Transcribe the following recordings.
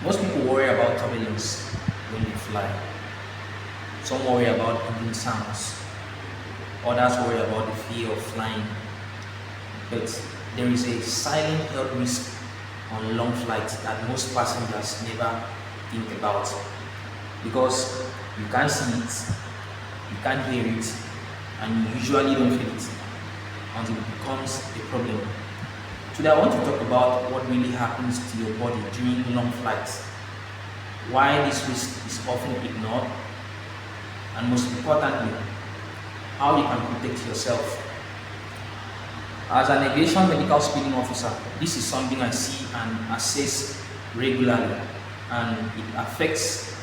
Most people worry about turbulence when they fly. Some worry about engine sounds. Others worry about the fear of flying. But there is a silent health risk on long flights that most passengers never think about because you can't see it, you can't hear it, and you usually don't feel it until it becomes a problem. Today, I want to talk about what really happens to your body during long flights, why this risk is often ignored, and most importantly, how you can protect yourself. As an aviation medical screening officer, this is something I see and assess regularly, and it affects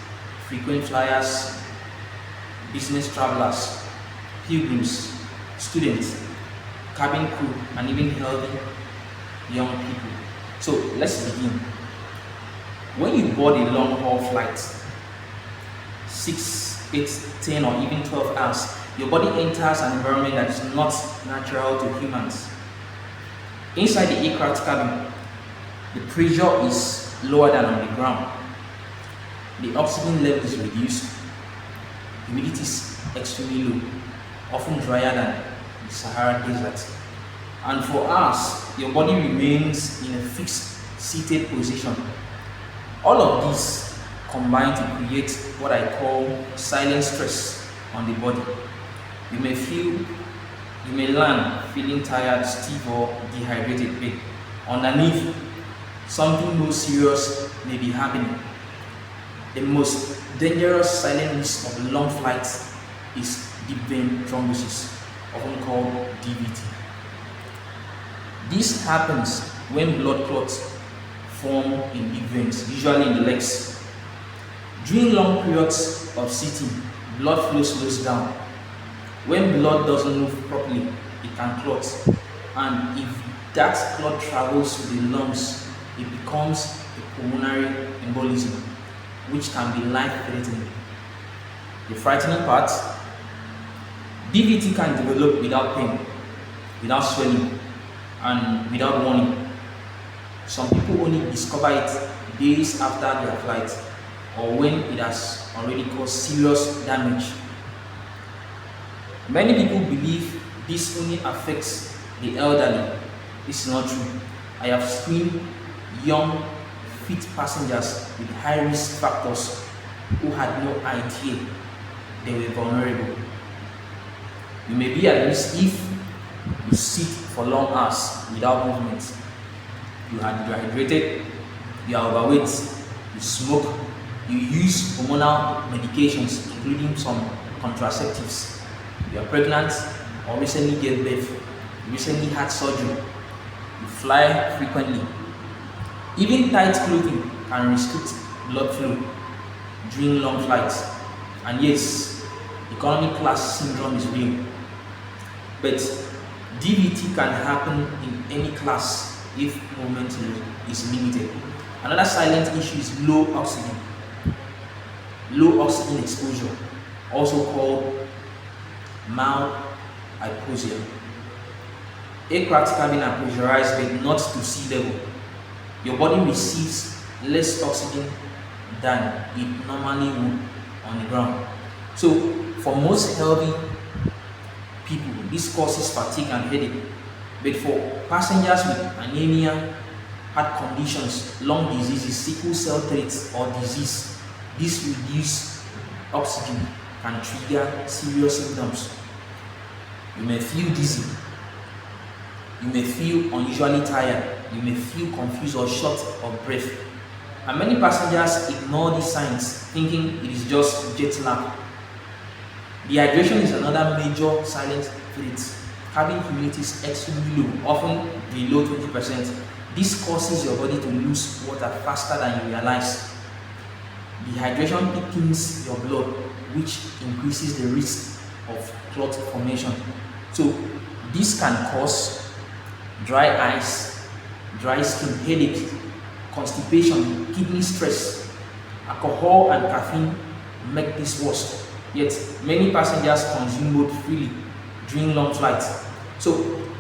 frequent flyers, business travelers, pilgrims, students, cabin crew, and even healthy young people. So let's begin. When you board a long haul flight, 6, 8, 10, or even 12 hours, your body enters an environment that is not natural to humans. Inside the aircraft cabin, the pressure is lower than on the ground. The oxygen level is reduced. Humidity is extremely low, often drier than the Sahara Desert. And for us, your body remains in a fixed seated position. All of these combine to create what I call silent stress on the body. You may land feeling tired, stiff, or dehydrated, but underneath, something more serious may be happening. The most dangerous silent risk of long flights is deep vein thrombosis, often called DVT. This happens when blood clots form in deep veins, usually in the legs. During long periods of sitting, blood flow slows down. When blood doesn't move properly, it can clot. And if that clot travels to the lungs, it becomes a pulmonary embolism, which can be life-threatening. The frightening part, DVT can develop without pain, without swelling, and without warning. Some people only discover it days after their flight or when it has already caused serious damage. Many people believe this only affects the elderly. This is not true. I have screened young, fit passengers with high risk factors who had no idea they were vulnerable. You may be at risk if you sit for long hours without movement, you are dehydrated, you are overweight, you smoke, you use hormonal medications, including some contraceptives, you are pregnant or recently gave birth, you recently had surgery, you fly frequently. Even tight clothing can restrict blood flow during long flights. And yes, economy class syndrome is real. But DVT can happen in any class if movement is limited. Another silent issue is low oxygen. Low oxygen exposure, also called mild hypoxia. Aircraft cabin are pressurized but not to sea level. Your body receives less oxygen than it normally would on the ground. So, for most healthy people, this causes fatigue and headache. But for passengers with anemia, heart conditions, lung diseases, sickle cell traits, or disease, this reduced oxygen can trigger serious symptoms. You may feel dizzy, you may feel unusually tired, you may feel confused or short of breath. And many passengers ignore these signs, thinking it is just jet lag. Dehydration is another major silent threat. Having humidity is extremely low, often below 20%. This causes your body to lose water faster than you realize. Dehydration thickens your blood, which increases the risk of clot formation. So this can cause dry eyes, dry skin, headache, constipation, kidney stress. Alcohol and caffeine make this worse. Yet many passengers consume both freely during long flights. So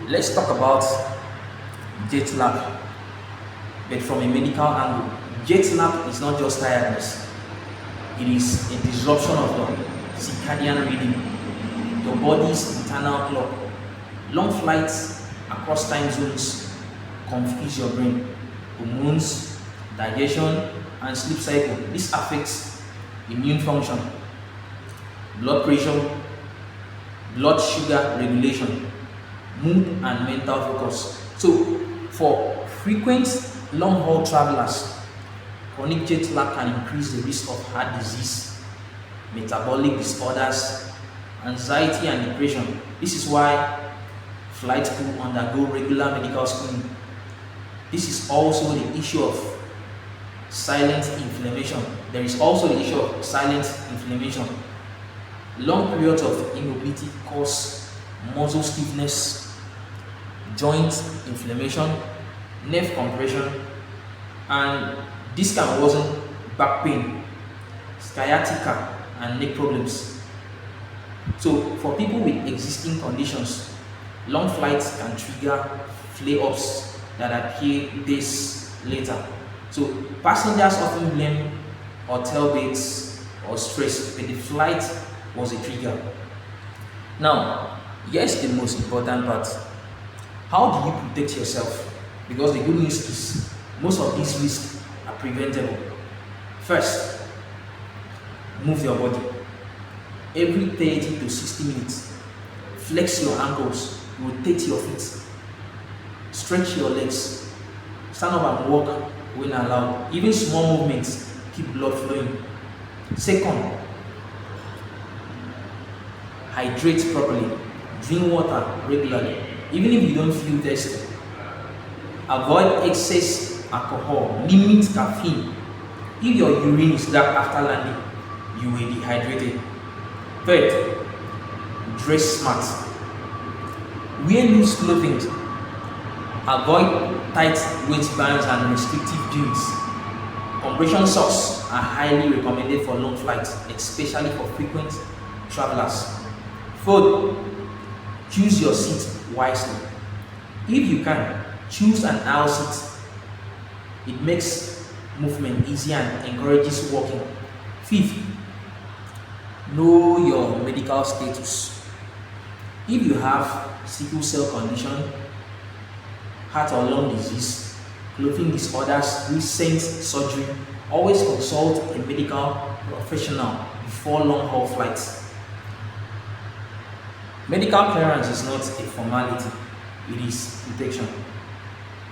let's talk about jet lag, but from a medical angle. Jet lag is not just tiredness, it is a disruption of the circadian rhythm, your body's internal clock. Long flights across time zones confuse your brain. Hormones, digestion, and sleep cycle. This affects immune function, blood pressure, blood sugar regulation, mood, and mental focus. So, for frequent long haul travelers, chronic jet lag can increase the risk of heart disease, metabolic disorders, anxiety, and depression. This is why flight crew undergo regular medical screening. This is also the issue of silent inflammation. There is also the issue of silent inflammation. Long periods of immobility cause muscle stiffness, joint inflammation, nerve compression, and this can worsen back pain, sciatica, and neck problems. So, for people with existing conditions, long flights can trigger flare-ups that appear days later. So, passengers often blame hotel beds or stress, but the flight was a trigger. Now, here's the most important part. How do you protect yourself? Because the good news is most of these risks are preventable. First, move your body. Every 30 to 60 minutes, flex your ankles, rotate your feet, stretch your legs, stand up and walk when allowed. Even small movements keep blood flowing. Second, hydrate properly. Drink water regularly, even if you don't feel thirsty. Avoid excess alcohol. Limit caffeine. If your urine is dark after landing, you will be dehydrated. Third, dress smart. Wear loose clothing. Avoid tight waistbands and restrictive jeans. Compression socks are highly recommended for long flights, especially for frequent travelers. Fourth, choose your seat wisely. If you can, choose an aisle seat. It makes movement easier and encourages walking. Fifth, know your medical status. If you have sickle cell condition, heart or lung disease, clothing disorders, recent surgery, always consult a medical professional before long haul flights. Medical clearance is not a formality, it is protection.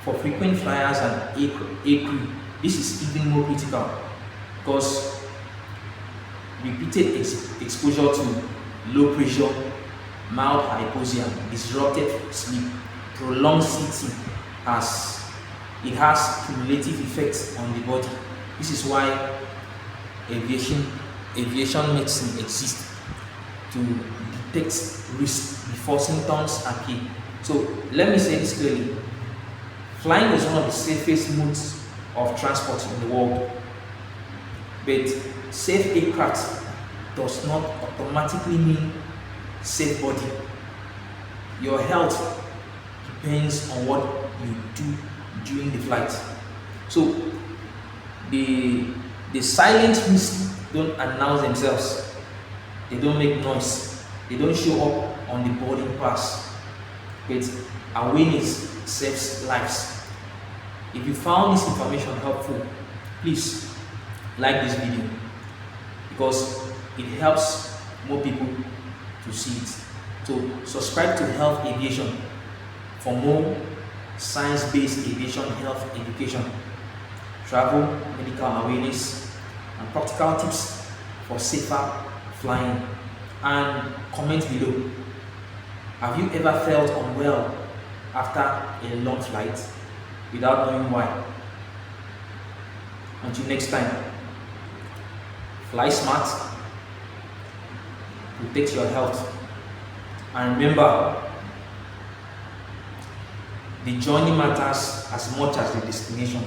For frequent flyers and air crew, this is even more critical because repeated exposure to low pressure, mild hypoxia, disrupted sleep, prolonged sitting has cumulative effects on the body. This is why aviation medicine exists to detect risk before symptoms appear. So let me say this clearly. Flying is one of the safest modes of transport in the world. But safe aircraft does not automatically mean safe body. Your health depends on what you do during the flight. So the silent risks don't announce themselves. They don't make noise. They don't show up on the boarding pass. But awareness saves lives. If you found this information helpful, please like this video because it helps more people to see it. So subscribe to Health Aviation for more science-based aviation health education, travel, medical awareness, and practical tips for safer flying. And comment below. Have you ever felt unwell after a long flight without knowing why? Until next time, fly smart, protect your health, and remember, the journey matters as much as the destination.